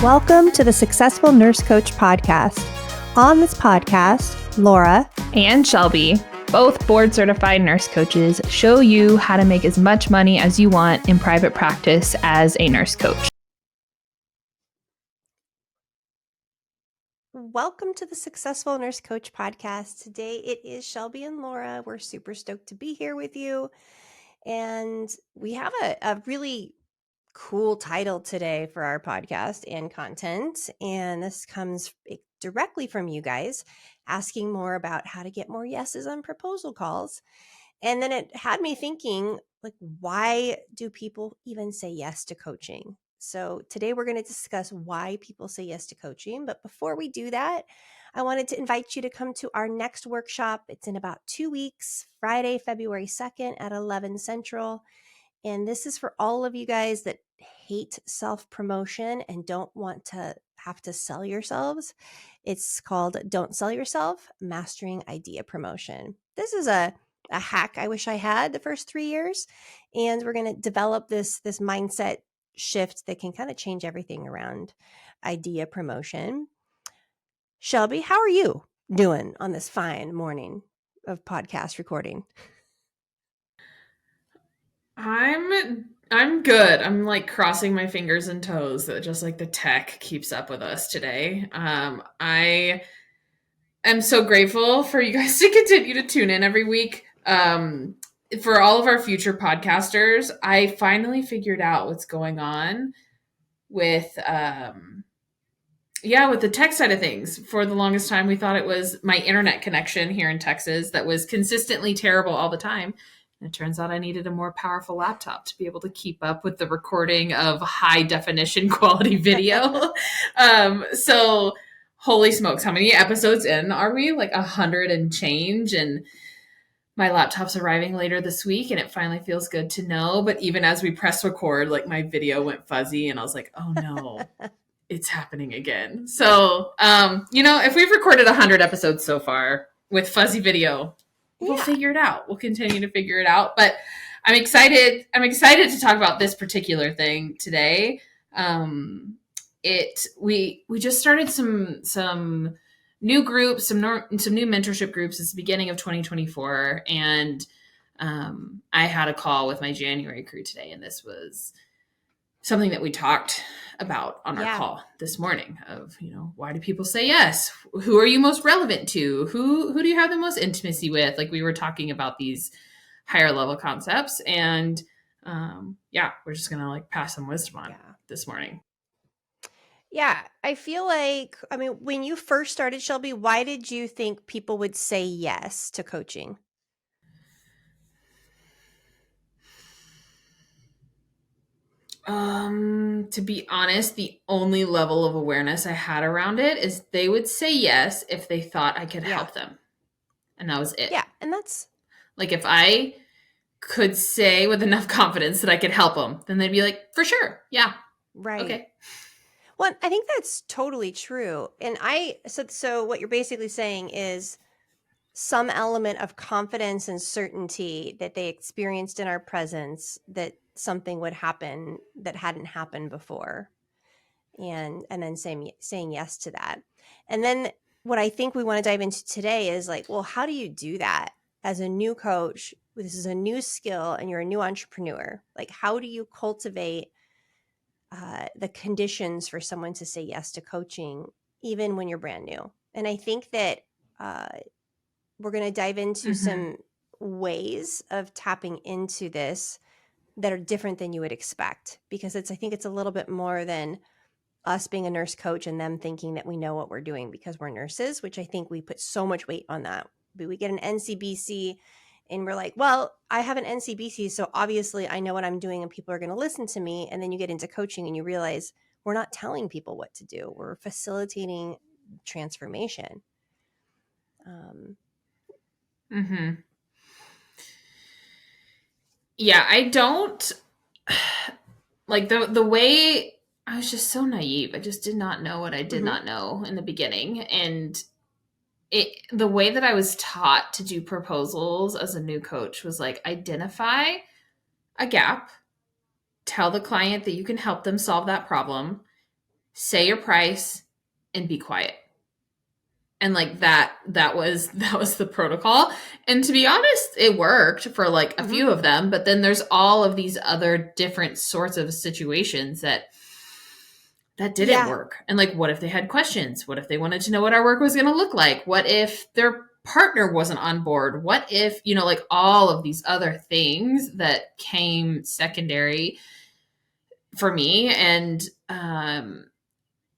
Welcome to the Successful Nurse Coach podcast. On this podcast, Laura and Shelby, both board-certified nurse coaches, show you how to make as much money as you want in private practice as a nurse coach. Welcome to the Successful Nurse Coach podcast. Today it is Shelby and Laura. We're super stoked to be here with you. And we have a really cool title today for our podcast and content. And this comes directly from you guys asking more about how to get more yeses on proposal calls. And then it had me thinking, like, why do people even say yes to coaching? So today we're going to discuss why people say yes to coaching. But before we do that, I wanted to invite you to come to our next workshop. It's in about 2 weeks, Friday, February 2nd at 11 Central. And this is for all of you guys that hate self-promotion and don't want to have to sell yourselves. It's called Don't Sell Yourself, Mastering Idea Promotion. This is a hack I wish I had the first 3 years. And we're going to develop this mindset shift that can kind of change everything around idea promotion. Shelby, how are you doing on this fine morning of podcast recording? I'm good. I'm like crossing my fingers and toes that just like the tech keeps up with us today. I am so grateful for you guys to continue to tune in every week. For all of our future podcasters, I finally figured out what's going on with with the tech side of things. For the longest time, we thought it was my internet connection here in Texas that was consistently terrible all the time. And it turns out I needed a more powerful laptop to be able to keep up with the recording of high definition quality video. So holy smokes, how many episodes in are we? Like 100 and change. And my laptop's arriving later this week and it finally feels good to know. But even as we press record, like my video went fuzzy and I was like, oh no, it's happening again. So, if we've recorded 100 episodes so far with fuzzy video, we'll figure it out. We'll continue to figure it out. But I'm excited. I'm excited to talk about this particular thing today. We just started some new groups, some new mentorship groups. It's the beginning of 2024, and I had a call with my January crew today, and this was something that we talked about on our call this morning of, why do people say yes? Who are you most relevant to? Who do you have the most intimacy with? Like, we were talking about these higher level concepts, and we're just going to like pass some wisdom on this morning. Yeah, I feel like, when you first started, Shelby, why did you think people would say yes to coaching? To be honest, the only level of awareness I had around it is they would say yes if they thought I could help them. And that was it. Yeah. And that's like, if I could say with enough confidence that I could help them, then they'd be like, for sure. Yeah. right. Okay. Well, I think that's totally true. And so what you're basically saying is some element of confidence and certainty that they experienced in our presence that something would happen that hadn't happened before. And then saying yes to that. And then what I think we want to dive into today is like, well, how do you do that as a new coach? This is a new skill and you're a new entrepreneur. Like, how do you cultivate the conditions for someone to say yes to coaching, even when you're brand new? And I think that we're going to dive into some ways of tapping into this that are different than you would expect, because I think it's a little bit more than us being a nurse coach and them thinking that we know what we're doing because we're nurses, which I think we put so much weight on that. But we get an NCBC and we're like, well, I have an NCBC, so obviously I know what I'm doing and people are going to listen to me. And then you get into coaching and you realize we're not telling people what to do. We're facilitating transformation. Yeah, I don't like the way I was just so naive. I just did not know what I did not know in the beginning. And the way that I was taught to do proposals as a new coach was like, identify a gap, tell the client that you can help them solve that problem, say your price, and be quiet. And like that was the protocol. And to be honest, it worked for like a Mhm. few of them, but then there's all of these other different sorts of situations that didn't Yeah. work. And like, what if they had questions? What if they wanted to know what our work was going to look like? What if their partner wasn't on board? What if, like all of these other things that came secondary for me? And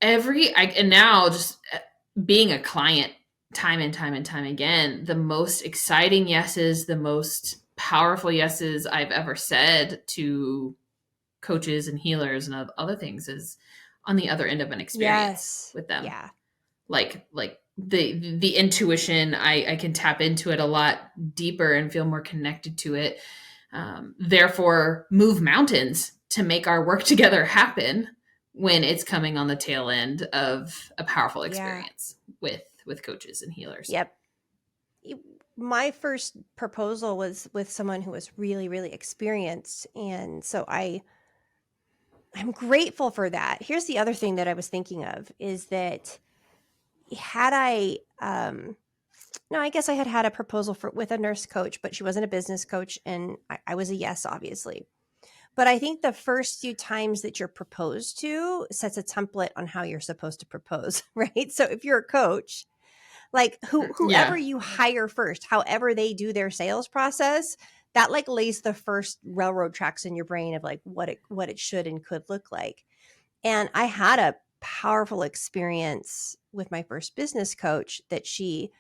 and now just being a client time and time and time again, the most exciting yeses, the most powerful yeses I've ever said to coaches and healers and other things is on the other end of an experience Yes. with them. Yeah. Like the intuition, I can tap into it a lot deeper and feel more connected to it. Therefore, move mountains to make our work together happen when it's coming on the tail end of a powerful Yeah. experience with coaches and healers. Yep. My first proposal was with someone who was really, really experienced, and so I'm grateful for that. Here's the other thing that I was thinking of is that had I no, I guess I had a proposal with a nurse coach, but she wasn't a business coach, and I was a yes, obviously. But I think the first few times that you're proposed to sets a template on how you're supposed to propose, right? So if you're a coach, like whoever Yeah. you hire first, however they do their sales process, that like lays the first railroad tracks in your brain of like what it should and could look like. And I had a powerful experience with my first business coach that she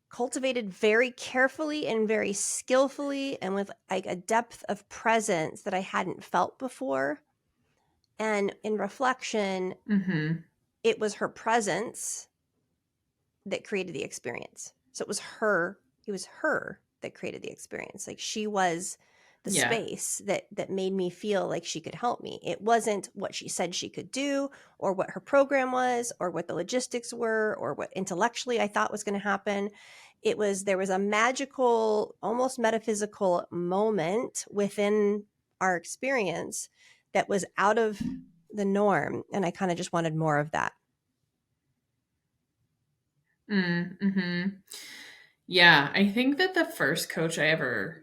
cultivated very carefully and very skillfully and with like a depth of presence that I hadn't felt before. And in reflection, Mm-hmm. it was her presence that created the experience. So it was her that created the experience. Like she was the Yeah. space that made me feel like she could help me. It wasn't what she said she could do or what her program was or what the logistics were or what intellectually I thought was going to happen. There was a magical, almost metaphysical moment within our experience that was out of the norm, and I kind of just wanted more of that. Mm-hmm. Yeah. I think that the first coach I ever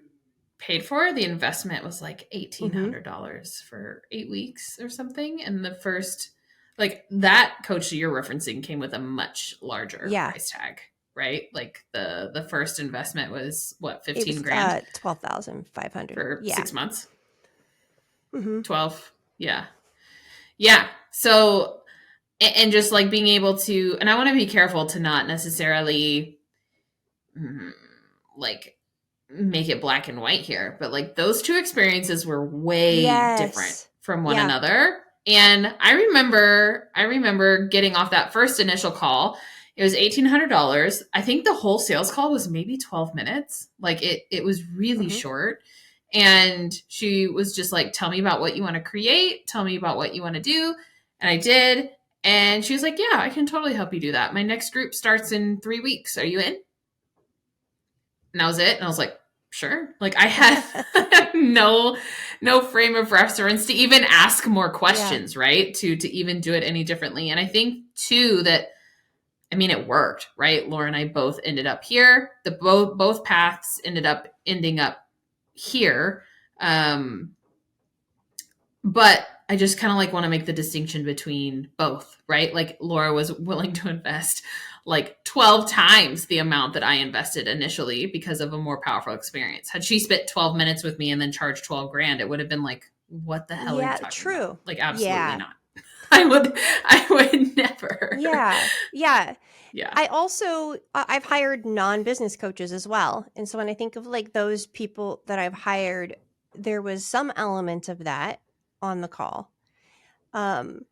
paid for, the investment was like Mhm. $1,800 for 8 weeks or something. And the first, like that coach that you're referencing came with a much larger Yeah. price tag, right? Like the first investment was what, It 15 was grand 12,500. for Yeah. 6 months? Mhm. 12. Yeah. Yeah. So, and just like being able to, and I want to be careful to not necessarily mm, like make it black and white here, but like those two experiences were way different Yes. from one Yeah. another. And I remember getting off that first initial call. It was $1,800. I think the whole sales call was maybe 12 minutes. Like it was really Mhm. short. And she was just like, tell me about what you want to create, tell me about what you want to do. And I did. And she was like, yeah, I can totally help you do that. My next group starts in 3 weeks. Are you in? And that was it. And I was like, sure. Like I had no frame of reference to even ask more Yeah. questions, right? To even do it any differently. And I think too that, I mean, it worked, right? Laura and I both ended up here. The both paths ending up here. Um, but I just kind of like want to make the distinction between both, right? Like Laura was willing to invest like 12 times the amount that I invested initially because of a more powerful experience. Had she spent 12 minutes with me and then charged 12 grand, it would have been like, what the hell are you Yeah, talking about? true. Like absolutely Yeah. not. I would never. Yeah. Yeah. Yeah. I also I've hired non-business coaches as well. And so when I think of like those people that I've hired, there was some element of that on the call. Um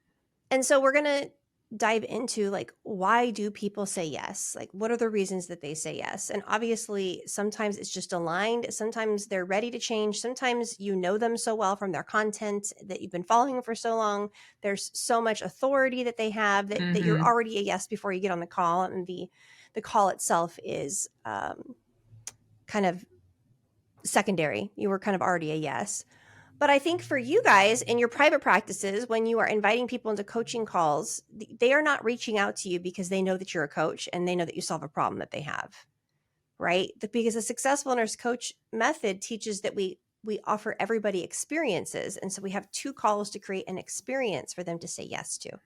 And so we're going to dive into like why do people say yes? Like what are the reasons that they say yes? And obviously sometimes it's just aligned, sometimes they're ready to change, sometimes you know them so well from their content that you've been following them for so long. There's so much authority that they have that you're Mm-hmm. already a yes before you get on the call, and the call itself is kind of secondary. You were kind of already a yes. But I think for you guys in your private practices, when you are inviting people into coaching calls, they are not reaching out to you because they know that you're a coach and they know that you solve a problem that they have, right? Because the successful nurse coach method teaches that we offer everybody experiences. And so we have 2 calls to create an experience for them to say yes to.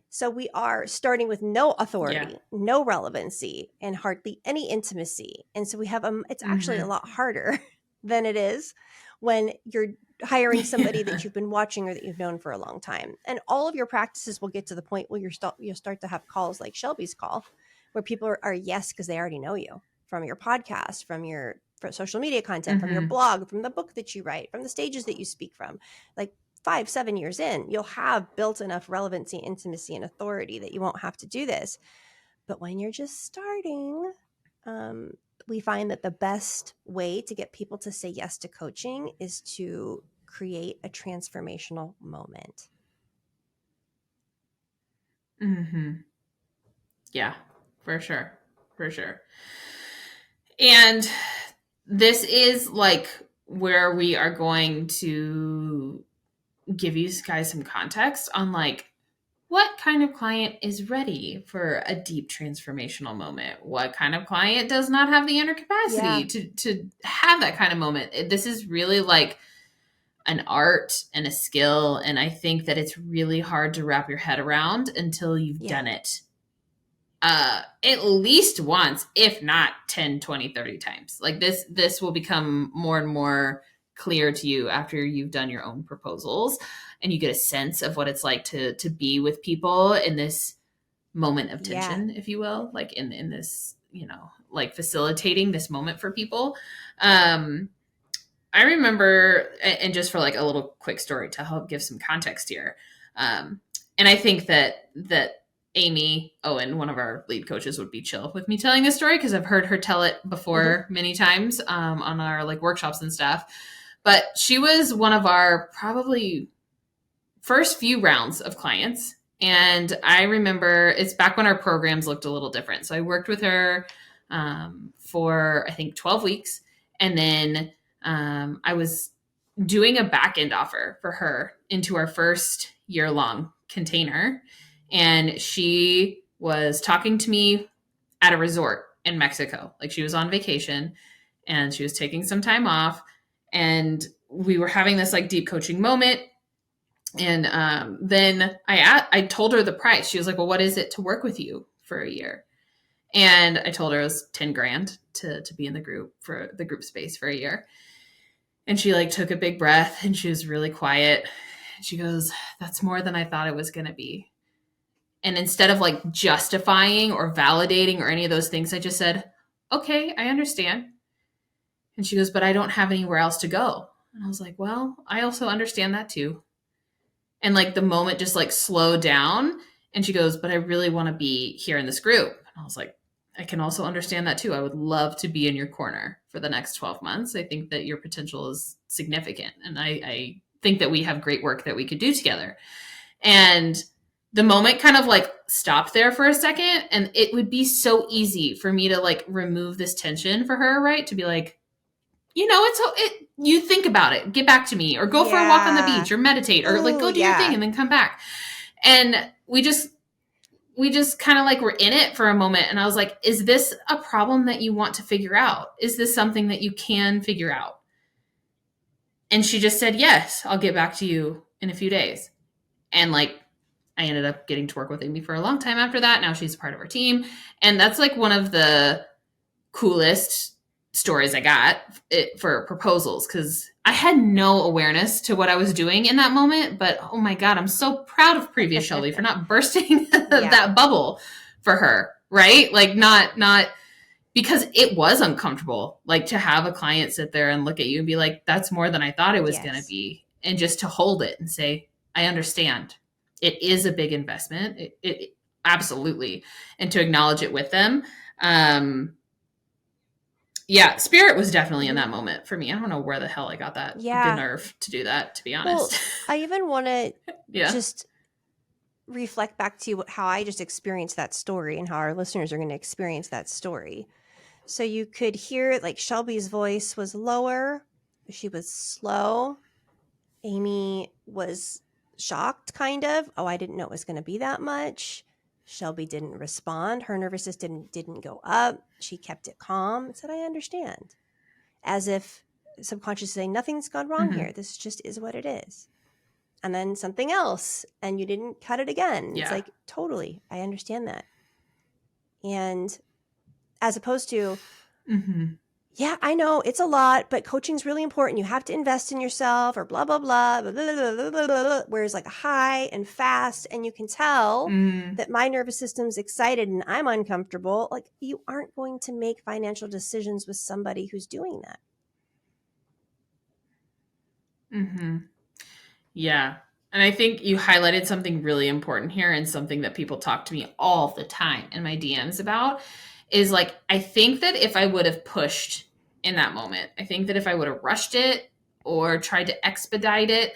So we are starting with no authority, no relevancy, and hardly any intimacy. And so we have it's actually a lot harder than it is when you're hiring somebody that you've been watching or that you've known for a long time. And all of your practices will get to the point where you'll start to have calls like Shelby's call, where people are yes because they already know you from your podcast, from your social media content, from your blog, from the book that you write, from the stages that you speak from. Like 5-7 years in, you'll have built enough relevancy, intimacy, and authority that you won't have to do this. But when you're just starting, we find that the best way to get people to say yes to coaching is to create a transformational moment. Yeah, for sure. For sure. And this is like where we are going to give you guys some context on like what kind of client is ready for a deep transformational moment? What kind of client does not have the inner capacity to have that kind of moment? This is really like an art and a skill. And I think that it's really hard to wrap your head around until you've done it at least once, if not 10, 20, 30 times. Like this will become more and more clear to you after you've done your own proposals and you get a sense of what it's like to be with people in this moment of tension, if you will, like in this, you know, like facilitating this moment for people. I remember, and just for like a little quick story to help give some context here. And I think that Amy Owen, one of our lead coaches, would be chill with me telling this story because I've heard her tell it before many times on our like workshops and stuff. But she was one of our probably first few rounds of clients. And I remember it's back when our programs looked a little different. So I worked with her for, I think, 12 weeks. And then I was doing a back end offer for her into our first year-long container. And she was talking to me at a resort in Mexico. Like she was on vacation and she was taking some time off. And we were having this like deep coaching moment. And then I told her the price. She was like, well, what is it to work with you for a year? And I told her it was 10 grand to be in the group for the group space for a year. And she like took a big breath and she was really quiet. She goes, that's more than I thought it was going to be. And instead of like justifying or validating or any of those things, I just said, okay, I understand. And she goes, but I don't have anywhere else to go. And I was like, well, I also understand that too. And like the moment just like slowed down. And she goes, but I really want to be here in this group. And I was like, I can also understand that too. I would love to be in your corner for the next 12 months. I think that your potential is significant. And I think that we have great work that we could do together. And the moment kind of like stopped there for a second. And it would be so easy for me to like remove this tension for her, right? To be like, you know, you think about it, get back to me, or go for a walk on the beach, or meditate, or like go do your thing and then come back. And we just kind of like were in it for a moment. And I was like, is this a problem that you want to figure out? Is this something that you can figure out? And she just said, yes, I'll get back to you in a few days. And like, I ended up getting to work with Amy for a long time after that. Now she's a part of our team. And that's like one of the coolest stories I got for proposals, because I had no awareness to what I was doing in that moment. But oh my God, I'm so proud of previous Shelby for not bursting that bubble for her, right? Like not because it was uncomfortable, like to have a client sit there and look at you and be like, that's more than I thought it was going to be. And just to hold it and say, I understand. It is a big investment. It absolutely. And to acknowledge it with them. Yeah, spirit was definitely in that moment for me. I don't know where the hell I got the nerve to do that, to be honest. Well, I even want to just reflect back to how I just experienced that story and how our listeners are going to experience that story. So you could hear like Shelby's voice was lower. She was slow. Amy was shocked, kind of. Oh, I didn't know it was going to be that much. Shelby didn't respond. Her nervous system didn't go up. She kept it calm and said, I understand. As if subconsciously saying, nothing's gone wrong Mm-hmm. here. This just is what it is. And then something else, and you didn't cut it again. It's Yeah. like, totally, I understand that. And as opposed to, Mm-hmm. yeah, I know it's a lot, but coaching's really important. You have to invest in yourself or blah, blah, blah, blah, blah, blah, blah, blah, blah. Whereas like high and fast, and you can tell Mm-hmm. that my nervous system's excited and I'm uncomfortable. Like you aren't going to make financial decisions with somebody who's doing that. Mm-hmm. Yeah. And I think you highlighted something really important here, and something that people talk to me all the time in my DMs about is like, I think that if I would have pushed in that moment, I think that if I would have rushed it or tried to expedite it,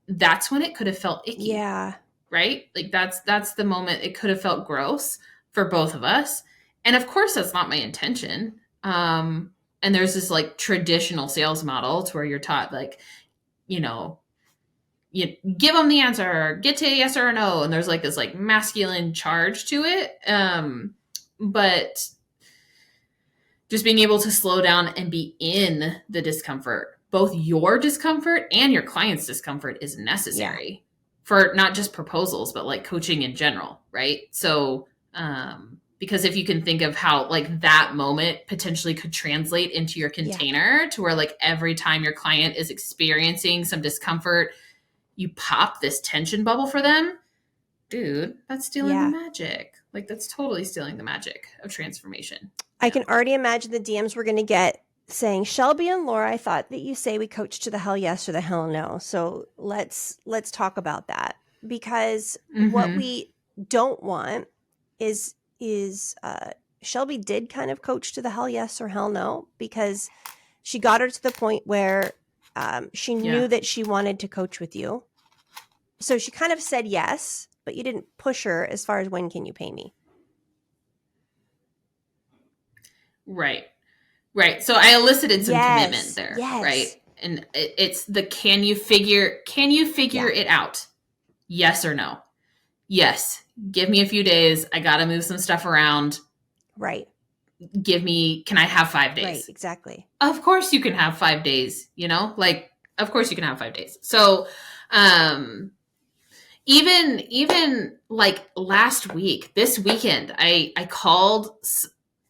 that's when it could have felt icky, Yeah. right? Like that's the moment it could have felt gross for both of us. And of course that's not my intention. And there's this like traditional sales model to where you're taught like, you know, you give them the answer, get to a yes or a no, and there's like this like masculine charge to it. But just being able to slow down and be in the discomfort, both your discomfort and your client's discomfort, is necessary for not just proposals, but like coaching in general, right? So, because if you can think of how like that moment potentially could translate into your container to where like every time your client is experiencing some discomfort, you pop this tension bubble for them, dude, that's stealing the magic. Like that's totally stealing the magic of transformation. I can already imagine the DMs we're going to get saying, Shelby and Laura, I thought that you say we coach to the hell yes or the hell no. So let's talk about that, because what we don't want is Shelby did kind of coach to the hell yes or hell no, because she got her to the point where she knew that she wanted to coach with you. So she kind of said yes, but you didn't push her as far as when can you pay me. Right. Right. So I elicited some commitment there, right? And it's the can you figure it out? Yes or no? Yes. Give me a few days. I got to move some stuff around. Right. Can I have 5 days? Right, exactly. Of course you can have 5 days, you know? Like of course you can have 5 days. So, even like last week, this weekend, I called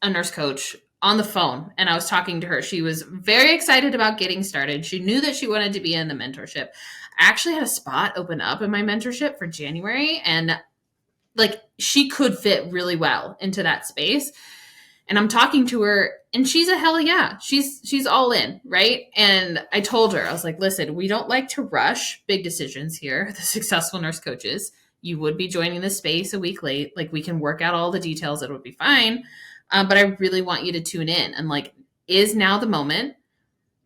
a nurse coach on the phone and I was talking to her. She was very excited about getting started. She knew that she wanted to be in the mentorship. I actually had a spot open up in my mentorship for January, and like she could fit really well into that space. And I'm talking to her and she's a hell yeah. She's all in, right? And I told her, I was like, listen, we don't like to rush big decisions here, the successful nurse coaches. You would be joining the space a week late. Like we can work out all the details. It would be fine. But I really want you to tune in. And like, is now the moment?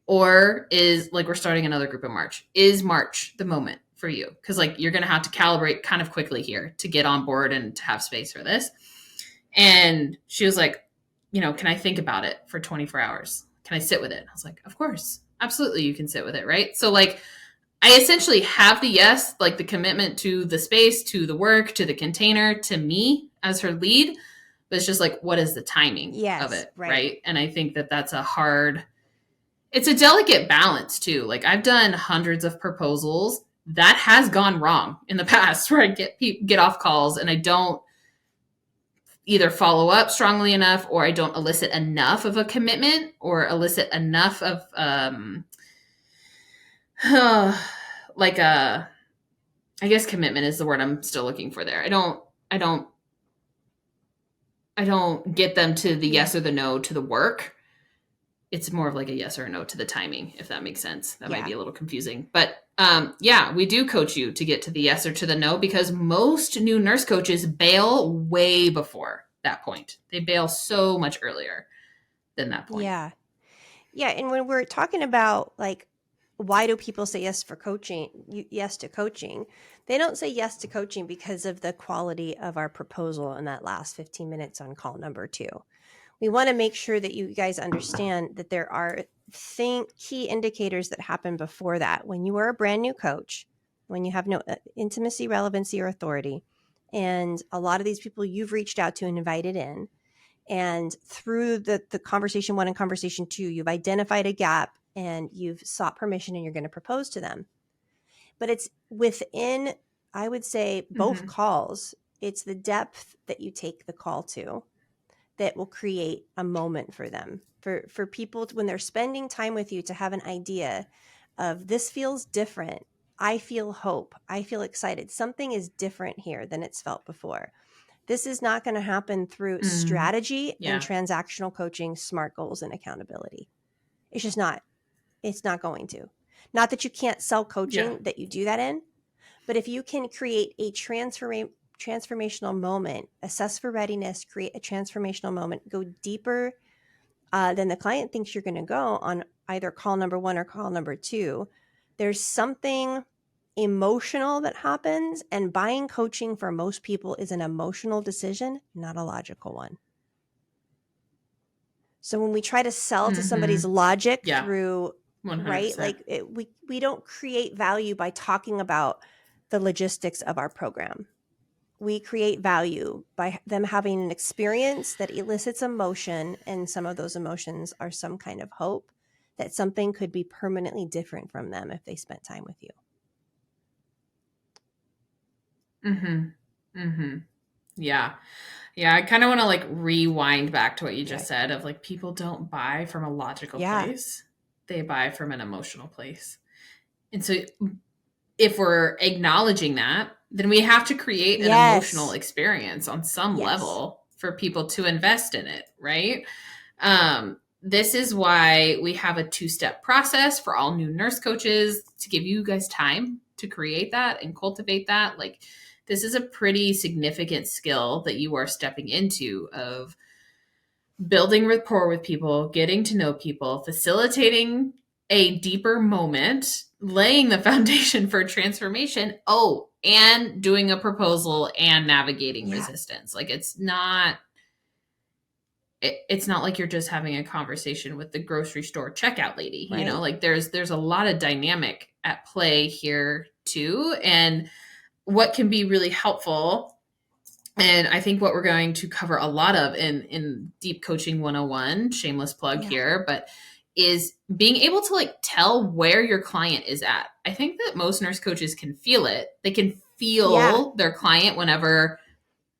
Or is like we're starting another group in March? Is March the moment for you? Because like you're going to have to calibrate kind of quickly here to get on board and to have space for this. And she was like, can I think about it for 24 hours? Can I sit with it? I was like, of course, absolutely. You can sit with it. Right. So like, I essentially have the yes, like the commitment to the space, to the work, to the container, to me as her lead. But it's just like, what is the timing of it? Right. And I think that that's it's a delicate balance too. Like I've done hundreds of proposals that has gone wrong in the past where I get off calls and I don't either follow up strongly enough, or I don't elicit enough of a commitment, or elicit enough of like I guess commitment is the word I'm still looking for there. I don't get them to the yes or the no to the work. It's more of like a yes or a no to the timing, if that makes sense. That might be a little confusing. But we do coach you to get to the yes or to the no, because most new nurse coaches bail way before that point. They bail so much earlier than that point. Yeah. Yeah. And when we're talking about like, why do people say yes to coaching? They don't say yes to coaching because of the quality of our proposal in that last 15 minutes on call number 2. We want to make sure that you guys understand that there are key indicators that happen before that. When you are a brand new coach, when you have no intimacy, relevancy, or authority, and a lot of these people you've reached out to and invited in, and through the conversation 1 and conversation 2, you've identified a gap and you've sought permission and you're going to propose to them. But it's within, I would say, both calls, it's the depth that you take the call to that will create a moment for them. For people when they're spending time with you to have an idea of, this feels different. I feel hope. I feel excited. Something is different here than it's felt before. This is not going to happen through strategy and transactional coaching, SMART goals, and accountability. It's just not. It's not going to. Not that you can't sell coaching that you do that in, but if you can create a transformational moment, assess for readiness, create a transformational moment, go deeper than the client thinks you're going to go on either call number 1 or call number 2, there's something emotional that happens, and buying coaching for most people is an emotional decision, not a logical one. So when we try to sell to somebody's logic through 100%. Right, like we don't create value by talking about the logistics of our program. We create value by them having an experience that elicits emotion, and some of those emotions are some kind of hope that something could be permanently different from them if they spent time with you. Yeah. I kind of want to like rewind back to what you just said of like, people don't buy from a logical place. They buy from an emotional place. And so if we're acknowledging that, then we have to create an emotional experience on some level for people to invest in it, right? This is why we have a 2-step process for all new nurse coaches to give you guys time to create that and cultivate that. Like, this is a pretty significant skill that you are stepping into, of building rapport with people, getting to know people, facilitating a deeper moment, laying the foundation for transformation. Oh, and doing a proposal and navigating resistance. Like, it's not like you're just having a conversation with the grocery store checkout lady, you know, like there's a lot of dynamic at play here too. And what can be really helpful, and I think what we're going to cover a lot of in Deep Coaching 101, shameless plug here, but is being able to like tell where your client is at. I think that most nurse coaches can feel it. They can feel their client whenever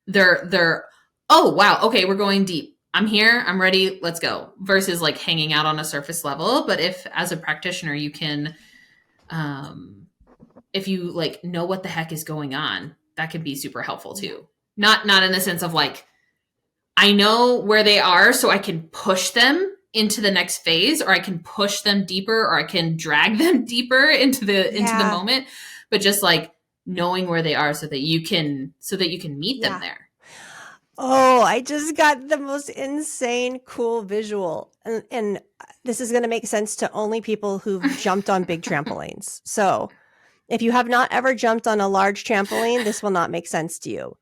they're, oh, wow, okay, we're going deep. I'm here, I'm ready, let's go, versus like hanging out on a surface level. But if as a practitioner, you can, if you like know what the heck is going on, that can be super helpful too. Not in the sense of like, I know where they are, so I can push them into the next phase, or I can push them deeper, or I can drag them deeper into the moment, but just like knowing where they are so that you can meet them there. Oh, I just got the most insane, cool visual. And this is going to make sense to only people who've jumped on big trampolines. So if you have not ever jumped on a large trampoline, this will not make sense to you.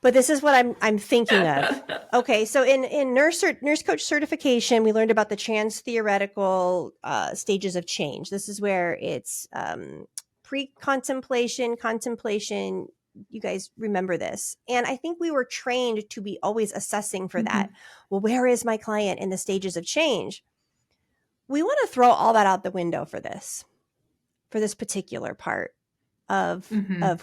But this is what I'm thinking of. Okay, so in nurse coach certification, we learned about the trans-theoretical stages of change. This is where it's pre-contemplation, contemplation. You guys remember this. And I think we were trained to be always assessing for that. Well, where is my client in the stages of change? We want to throw all that out the window for this particular part of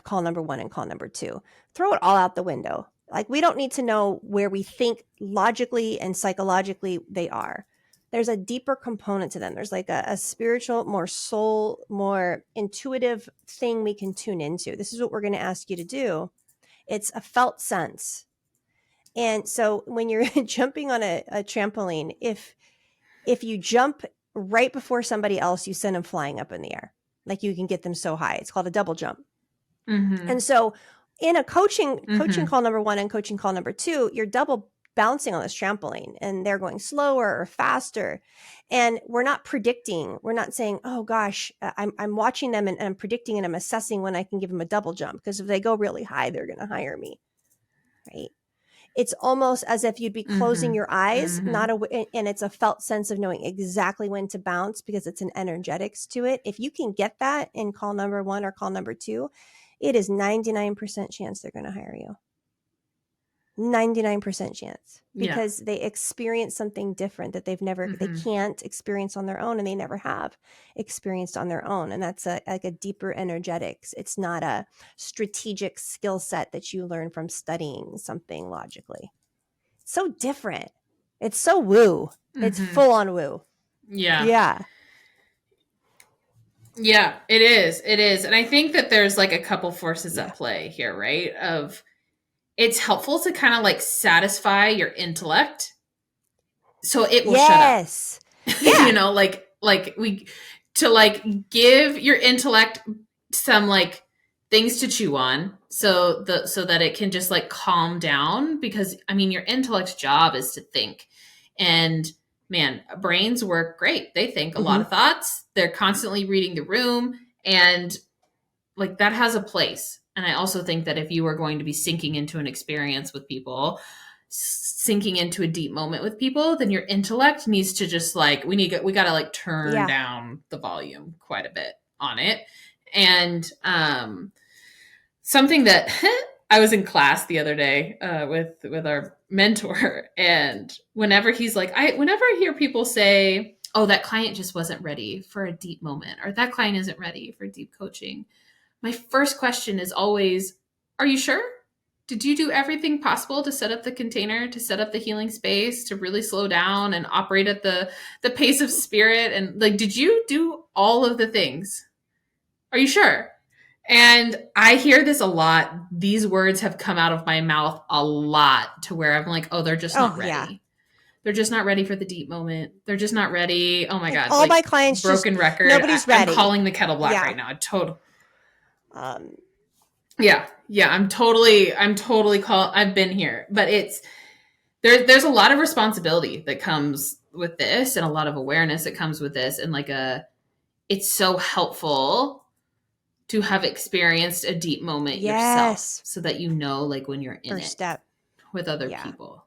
call number 1 and call number 2. Throw it all out the window. Like, we don't need to know where we think logically and psychologically they are. There's a deeper component to them. There's like a spiritual, more soul, more intuitive thing we can tune into. This is what we're going to ask you to do. It's a felt sense. And so when you're jumping on a trampoline, if you jump right before somebody else, you send them flying up in the air. Like, you can get them so high. It's called a double jump. And so in a coaching call number 1 and coaching call number 2, you're double bouncing on this trampoline, and they're going slower or faster. And we're not predicting. We're not saying, oh gosh, I'm watching them and I'm predicting and I'm assessing when I can give them a double jump, because if they go really high, they're going to hire me. Right. It's almost as if you'd be closing Mm-hmm. your eyes, Mm-hmm. and it's a felt sense of knowing exactly when to bounce because it's an energetics to it. If you can get that in call number 1 or call number 2, it is 99% chance they're going to hire you. 99% chance, Yeah. because they experience something different that they Mm-hmm. can't experience on their own, and they never have experienced on their own. And that's like a deeper energetics. It's not a strategic skill set that you learn from studying something logically. So different. It's so woo. It's Mm-hmm. full on woo. Yeah. Yeah. Yeah, it is. It is. And I think that there's like a couple forces Yeah. at play here, right? Of it's helpful to kind of like satisfy your intellect so it will shut up. Yes. Yeah. Like we to like give your intellect some like things to chew on so that it can just like calm down, because I mean your intellect's job is to think. And man, brains work great. They think a lot Mm-hmm. of thoughts. They're constantly reading the room, and like that has a place. And I also think that if you are going to be sinking into an experience with people, sinking into a deep moment with people, then your intellect needs to just like we got to like turn Yeah. down the volume quite a bit on it. And something that I was in class the other day with our mentor, and whenever he's like, whenever I hear people say, "Oh, that client just wasn't ready for a deep moment," or "That client isn't ready for deep coaching," my first question is always, "Are you sure? Did you do everything possible to set up the container, to set up the healing space, to really slow down and operate at the pace of spirit? And like, did you do all of the things? Are you sure?" And I hear this a lot. These words have come out of my mouth a lot to where I'm like, "Oh, they're just not Oh, yeah. ready. They're just not ready for the deep moment. They're just not ready." Oh my Like God. all my Like clients, just broken record. nobody's I'm ready. calling the kettle black Yeah. right now. Total. Um, Yeah. Yeah. I'm totally I've been here, but there's a lot of responsibility that comes with this, and a lot of awareness that comes with this. And like it's so helpful to have experienced a deep moment yourself yes. so that you know, like when you're in First it step. with other Yeah. people.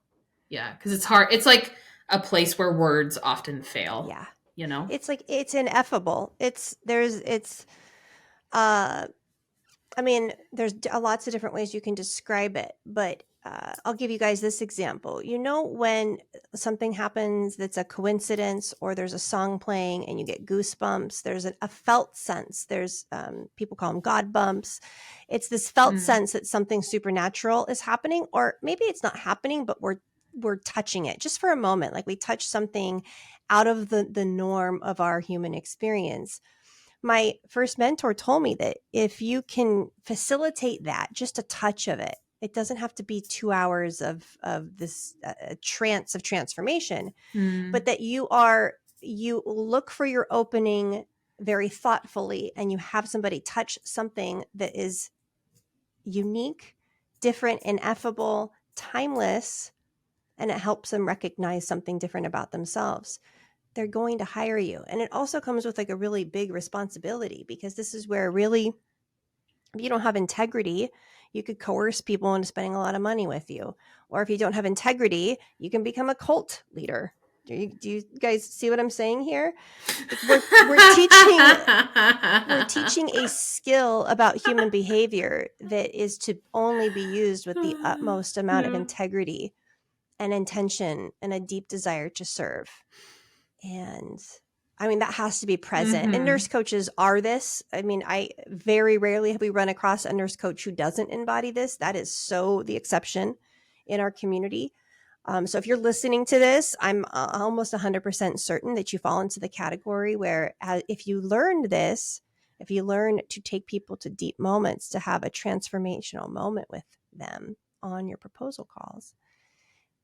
Yeah. Cause it's hard. It's like a place where words often fail, Yeah. you know? It's like, it's ineffable. Uh, I mean, there's lots of different ways you can describe it, but I'll give you guys this example. You know, when something happens that's a coincidence, or there's a song playing and you get goosebumps, there's a felt sense. There's people call them God bumps. It's this felt sense that something supernatural is happening, or maybe it's not happening, but we're touching it just for a moment. Like we touch something out of the norm of our human experience. My first mentor told me that if you can facilitate that, just a touch of it, it doesn't have to be 2 hours of this trance of transformation, but Mm. that you look for your opening very thoughtfully, and you have somebody touch something that is unique, different, ineffable, timeless, and it helps them recognize something different about themselves. They're going to hire you. And it also comes with like a really big responsibility, because this is where really, if you don't have integrity, you could coerce people into spending a lot of money with you. Or if you don't have integrity, you can become a cult leader. Do you guys see what I'm saying here? Like we're teaching a skill about human behavior that is to only be used with the utmost amount of Yeah. integrity and intention and a deep desire to serve. And I mean, that has to be present. And Mm-hmm. nurse coaches are this. I mean, I very rarely have we run across a nurse coach who doesn't embody this. That is so the exception in our community. So if you're listening to this, I'm almost 100% certain that you fall into the category where if you learned this, if you learn to take people to deep moments, to have a transformational moment with them on your proposal calls,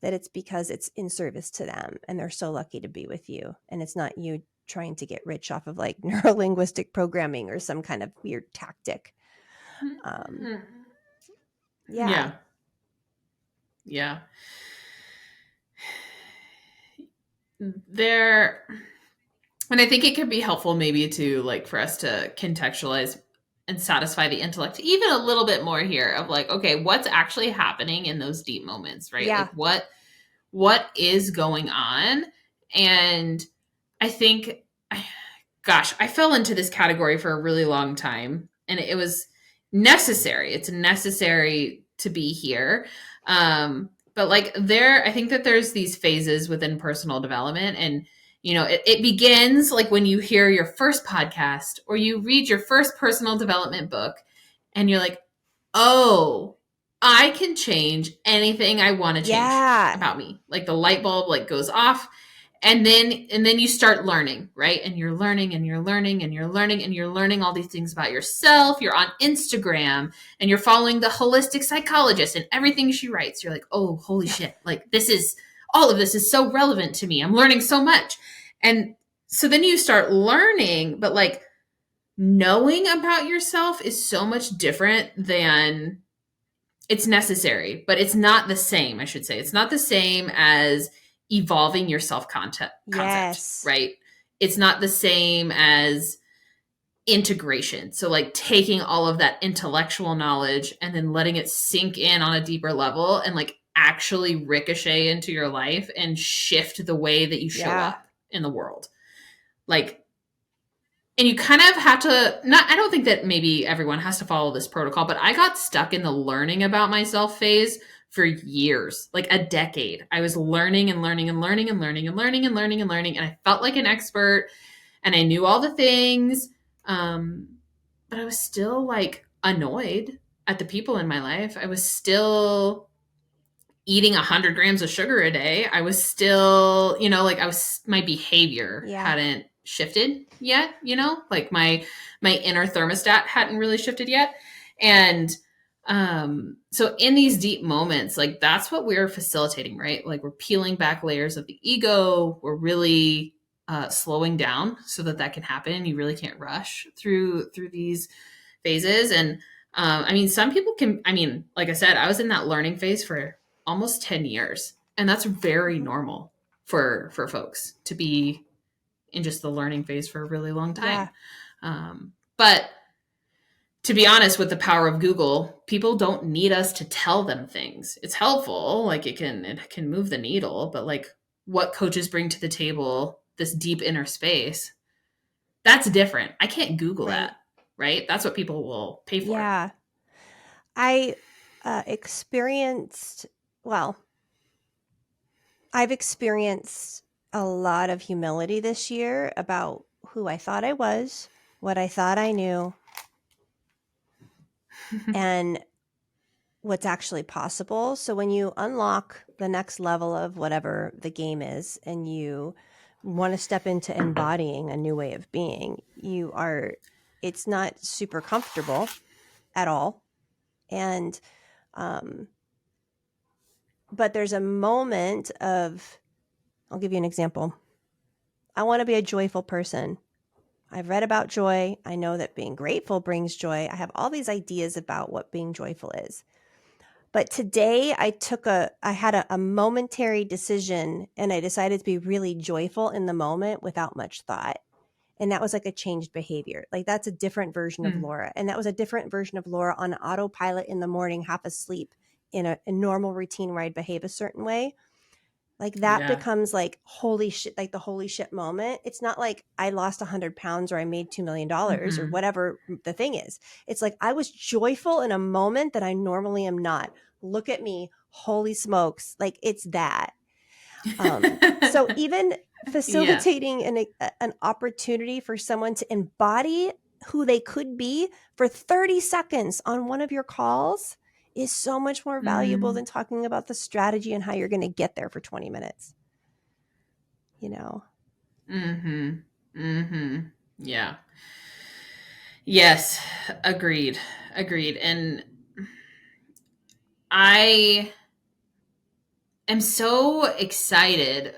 that it's because it's in service to them and they're so lucky to be with you. And it's not you trying to get rich off of like neurolinguistic programming or some kind of weird tactic. Yeah. Yeah. Yeah. There, and I think it could be helpful maybe to like for us to contextualize and satisfy the intellect even a little bit more here of like, okay, what's actually happening in those deep moments, right? Yeah. Like what is going on? And I think, gosh, I fell into this category for a really long time, and it was necessary. It's necessary to be here. But like I think that there's these phases within personal development, and it begins like when you hear your first podcast or you read your first personal development book, and you're like, oh, I can change anything I want to change Yeah. about me. Like the light bulb like goes off, and then you start learning, right? And you're learning and you're learning and you're learning and you're learning all these things about yourself. You're on Instagram and you're following the holistic psychologist, and everything she writes, you're like, oh, holy shit. Like all of this is so relevant to me. I'm learning so much. And so then you start learning, but like knowing about yourself is so much different than, it's necessary, but it's not the same, I should say. It's not the same as evolving your concept, Yes. right? It's not the same as integration. So like taking all of that intellectual knowledge and then letting it sink in on a deeper level and like actually ricochet into your life and shift the way that you show Yeah. up in the world. Like, and you kind of have to not, I don't think that maybe everyone has to follow this protocol, but I got stuck in the learning about myself phase for years, like a decade. I was learning and learning and learning and learning and learning and learning and learning, and I felt like an expert and I knew all the things. But I was still like annoyed at the people in my life. I was still eating 100 grams of sugar a day. I was still, like my behavior Yeah. hadn't shifted yet, like my inner thermostat hadn't really shifted yet. And so in these deep moments, like that's what we're facilitating, right? Like we're peeling back layers of the ego. We're really slowing down so that can happen. You really can't rush through these phases. And I mean, some people can, I mean, like I said, I was in that learning phase for almost 10 years. And that's very Mhm. normal for folks to be in just the learning phase for a really long Yeah. time. But to be honest, with the power of Google, people don't need us to tell them things. It's helpful, like it can move the needle, but like what coaches bring to the table, this deep inner space, that's different. I can't Google Right. that, right? That's what people will pay for. Yeah. I experienced, well, I've experienced a lot of humility this year about who I thought I was, what I thought I knew, and what's actually possible. So when you unlock the next level of whatever the game is and you want to step into embodying a new way of being, it's not super comfortable at all. And, but there's a moment of, I'll give you an example. I want to be a joyful person. I've read about joy. I know that being grateful brings joy. I have all these ideas about what being joyful is. But today I had a momentary decision, and I decided to be really joyful in the moment without much thought. And that was like a changed behavior. Like that's a different version of Laura. And that was a different version of Laura on autopilot in the morning, half asleep in a normal routine where I'd behave a certain way. Like that Yeah. becomes like holy shit, like the holy shit moment. It's not like I lost 100 pounds or I made $2 million or whatever the thing is. It's like I was joyful in a moment that I normally am not. Look at me, holy smokes. Like it's that. So even facilitating an opportunity for someone to embody who they could be for 30 seconds on one of your calls is so much more valuable than talking about the strategy and how you're going to get there for 20 minutes. Yeah. Yes. Agreed. And I am so excited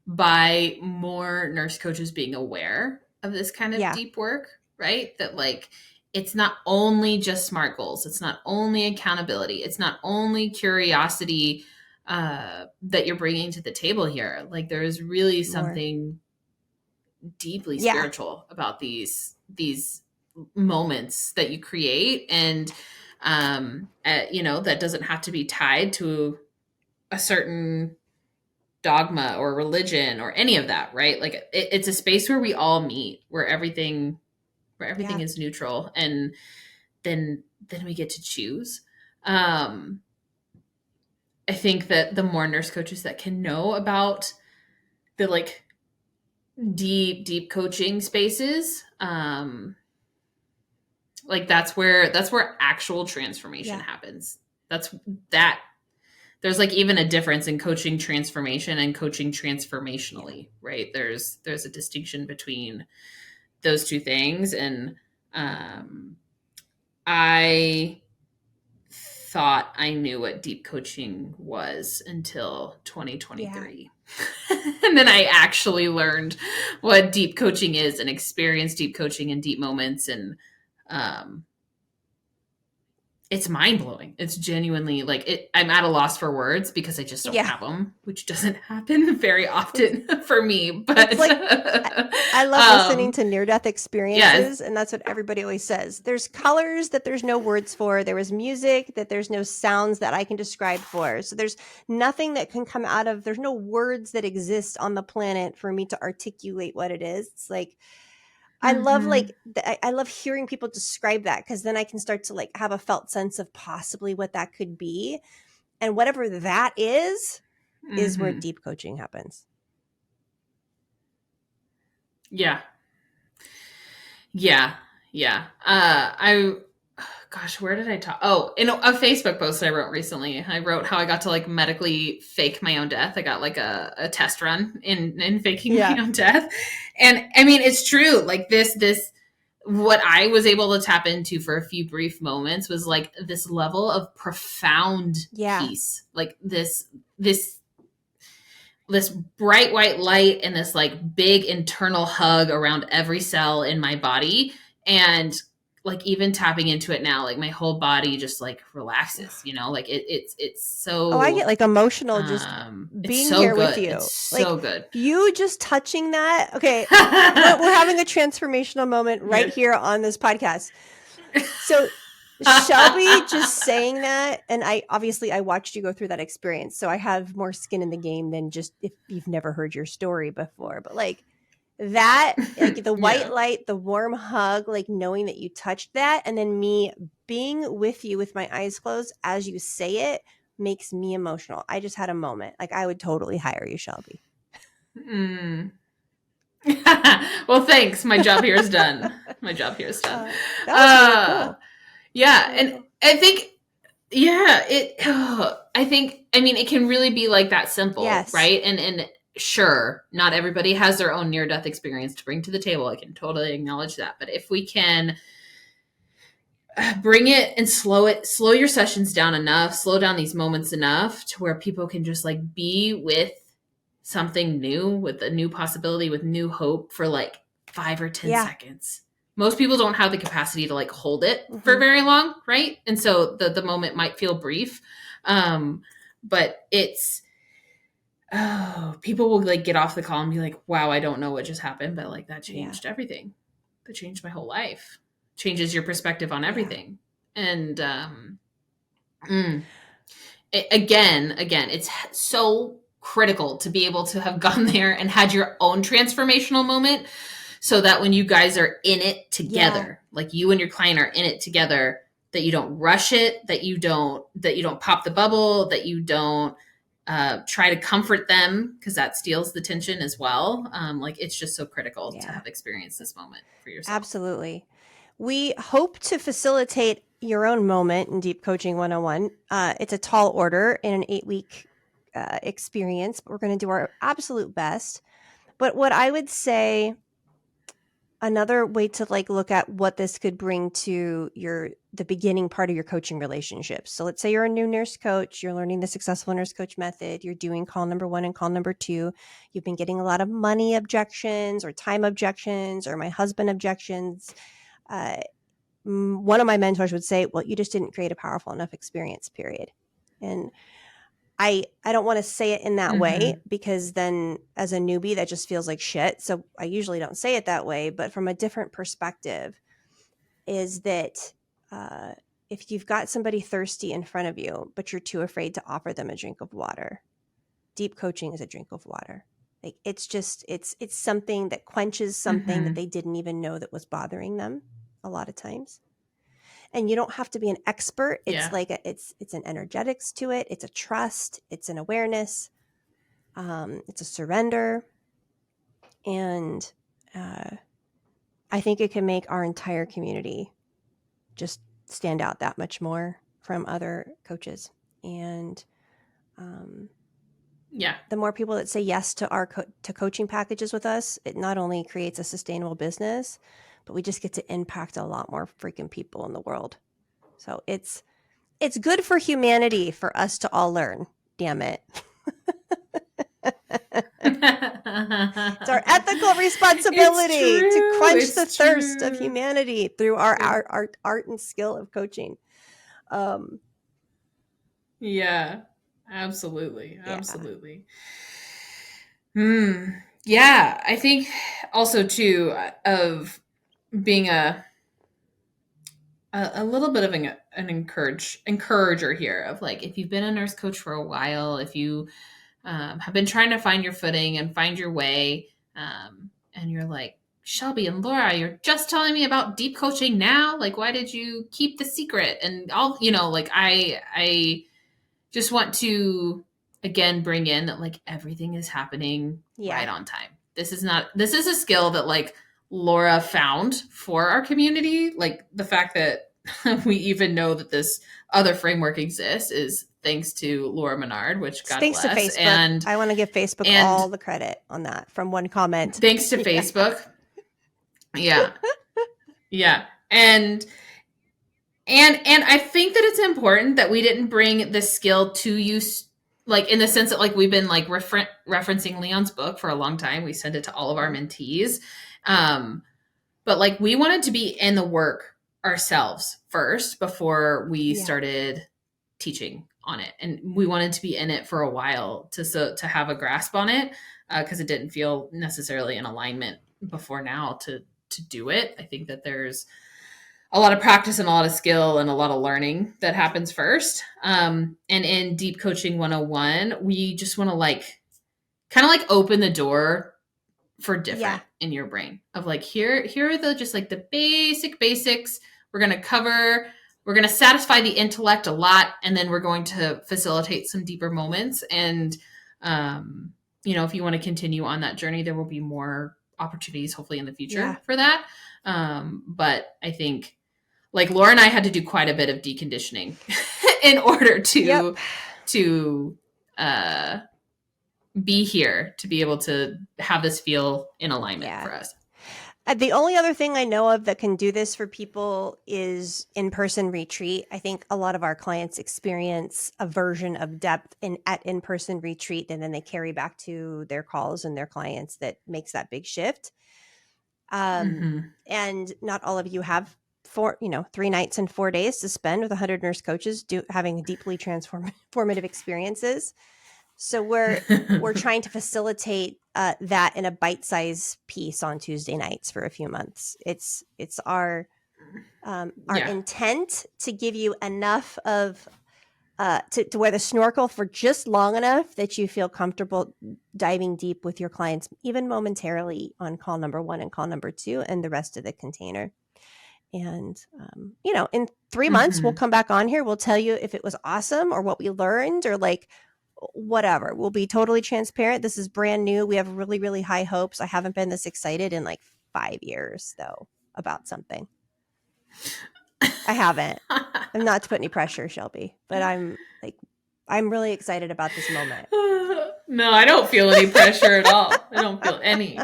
by more nurse coaches being aware of this kind of deep work, right? That like it's not only just SMART goals, it's not only accountability, it's not only curiosity that you're bringing to the table here. Like there is really something deeply spiritual about these moments that you create, and that doesn't have to be tied to a certain dogma or religion or any of that, right? Like it's a space where we all meet, where everything Yeah. is neutral, and then we get to choose. um I think that the more nurse coaches that can know about the like deep coaching spaces, like that's where actual transformation Yeah. happens. That's that There's like even a difference in coaching transformation and coaching Yeah. transformationally, right? There's a distinction between those two things. And I thought I knew what deep coaching was until Yeah. 2023. And then I actually learned what deep coaching is and experienced deep coaching and deep moments. And um, it's mind blowing. It's genuinely like it. I'm at a loss for words because I just don't Yeah. have them, which doesn't happen very It's often for me. it's But like I love listening to near-death yeah, experiences, and that's what everybody always says. There's colors that there's no words for. There was music that there's no sounds that I can describe for. So there's nothing that can come out of, there's no words that exist on the planet for me to articulate what it is. It's like I love mm-hmm, I love hearing people describe that, because then I can start to like have a felt sense of possibly what that could be. And whatever that is where mm-hmm, deep coaching happens. yeah, yeah, yeah. Gosh, where did I talk? Oh, in a Facebook post I wrote recently, I wrote how I got to like medically fake my own death. I got like a test run in faking Yeah. my own death. And I mean, it's true. Like this, what I was able to tap into for a few brief moments was like this level of profound Yeah. peace. Like this bright white light and this like big internal hug around every cell in my body. And like even tapping into it now, like my whole body just like relaxes, like Oh, I get like emotional just it's being so here with good. you. It's so Like good. you just touching that. Okay. We're having a transformational moment right Yeah. here on this podcast. So Shelby just saying that, and I watched you go through that experience, so I have more skin in the game than just if you've never heard your story before. But like that, like the white Yeah. light, the warm hug, like knowing that you touched that, and then me being with you with my eyes closed as you say it makes me emotional. I just had a moment. Like I would totally hire you, Shelby. Mm. Well, thanks. My job here is done. My job here is done. That was really Uh, cool. That was yeah. really And cool. I think, yeah, I think, I mean, it can really be like that simple, Yes. right? And sure, not everybody has their own near death experience to bring to the table. I can totally acknowledge that. But if we can bring it and slow your sessions down enough, slow down these moments enough to where people can just like be with something new, with a new possibility, with new hope for like 5 or 10 Yeah. seconds. Most people don't have the capacity to like hold it for Mm-hmm. very long, right? And so the moment might feel brief. But it's people will like get off the call and be like, wow, I don't know what just happened, but like that Yeah. changed everything. That changed my whole life. Changes your perspective on Yeah. everything. And mm, again, it's so critical to be able to have gone there and had your own transformational moment, so that when you guys are in it Yeah. together, like you and your client are in it together, that you don't rush it, that you don't pop the bubble, that you don't try to comfort them, because that steals the tension as well. Like it's just so critical to Yeah. have experienced this moment for yourself. Absolutely. We hope to facilitate your own moment in Deep Coaching 101. It's a tall order in an 8-week experience, but we're going to do our absolute best. But what I would say, another way to like look at what this could bring to the beginning part of your coaching relationship. So let's say you're a new nurse coach, you're learning the successful nurse coach method, you're doing call number 1 and call number 2. You've been getting a lot of money objections or time objections or my husband objections. One of my mentors would say, well, you just didn't create a powerful enough experience, period. And I don't want to say it in that way, Mm-hmm. because then as a newbie, that just feels like shit. So I usually don't say it that way, but from a different perspective, is that if you've got somebody thirsty in front of you, but you're too afraid to offer them a drink of water, deep coaching is a drink of water. Like it's something that quenches something that they didn't even know that was bothering them a lot of times. And you don't have to be an expert. It's like it's an energetics to it. It's a trust. It's an awareness. It's a surrender. And I think it can make our entire community just stand out that much more from other coaches. And the more people that say yes to our to coaching packages with us, it not only creates a sustainable business, but we just get to impact a lot more freaking people in the world. So it's good for humanity for us to all learn. Damn it. It's our ethical responsibility to quench the thirst of humanity through our art and skill of coaching. Yeah, absolutely. Absolutely. Yeah, I think also too of being a little bit of an encourager here of like, if you've been a nurse coach for a while, if you have been trying to find your footing and find your way, and you're like, Shelby and Laura, you're just telling me about deep coaching now. Like, why did you keep the secret? And all, like I just want to again bring in that like everything is happening right on time. This is a skill that like Laura found for our community. Like the fact that we even know that this other framework exists is thanks to Laura Menard, which God thanks bless. To Facebook. And I want to give Facebook all the credit on that from one comment. Thanks to Facebook. Yeah. Yeah. And I think that it's important that we didn't bring this skill to you, like in the sense that like we've been like referencing Leon's book for a long time. We send it to all of our mentees. But like we wanted to be in the work ourselves first before we started teaching on it. And we wanted to be in it for a while to have a grasp on it, because it didn't feel necessarily in alignment before now to do it. I think that there's a lot of practice and a lot of skill and a lot of learning that happens first. And in Deep Coaching 101, we just want to like kind of like open the door for different in your brain of like, here are the just like the basics. We're going to satisfy the intellect a lot. And then we're going to facilitate some deeper moments. And, if you want to continue on that journey, there will be more opportunities hopefully in the future for that. But I think like Laura and I had to do quite a bit of deconditioning in order to be here, to be able to have this feel in alignment for us. The only other thing I know of that can do this for people is in-person retreat. I think a lot of our clients experience a version of depth at in-person retreat, and then they carry back to their calls and their clients that makes that big shift. And not all of you have 3 nights and 4 days to spend with 100 nurse coaches having deeply transformative experiences. So we're trying to facilitate that in a bite-sized piece on Tuesday nights for a few months. It's our intent to give you enough of to wear the snorkel for just long enough that you feel comfortable diving deep with your clients, even momentarily, on call number 1 and call number 2 and the rest of the container. And, in 3 months, we'll come back on here. We'll tell you if it was awesome or what we learned or like whatever. We'll be totally transparent. This is brand new. We have really, really high hopes. I haven't been this excited in like 5 years, though, about something. I haven't. I'm not to put any pressure, Shelby, but I'm really excited about this moment. No, I don't feel any pressure at all. I don't feel any.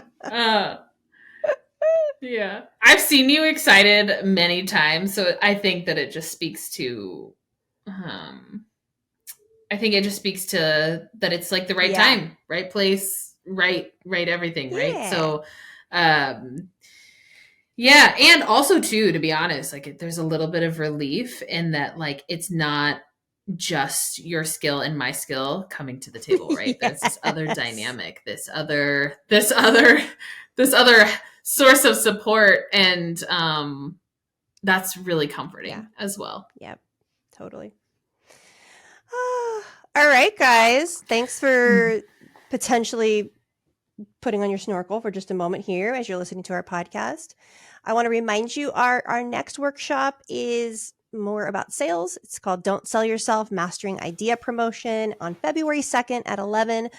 Yeah. I've seen you excited many times, so I think that it just speaks to that it's like the right time, right place, right everything, right? So and also too, to be honest, like there's a little bit of relief in that, like it's not just your skill and my skill coming to the table, right? There's this other dynamic, this other source of support and that's really comforting Yeah. as well. Yep. Totally. All right, guys. Thanks for potentially putting on your snorkel for just a moment here as you're listening to our podcast. I want to remind you our next workshop is more about sales. It's called Don't Sell Yourself, Mastering Idea Promotion on February 2nd at 11.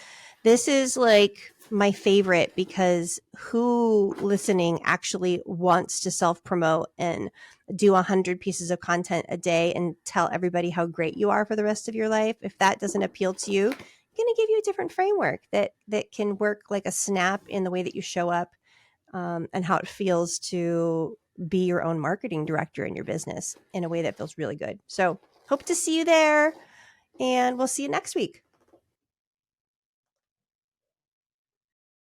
This is like my favorite because who listening actually wants to self-promote and do 100 pieces of content a day and tell everybody how great you are for the rest of your life? If that doesn't appeal to you, going to give you a different framework that can work like a snap in the way that you show up, and how it feels to be your own marketing director in your business in a way that feels really good. So hope to see you there, and we'll see you next week.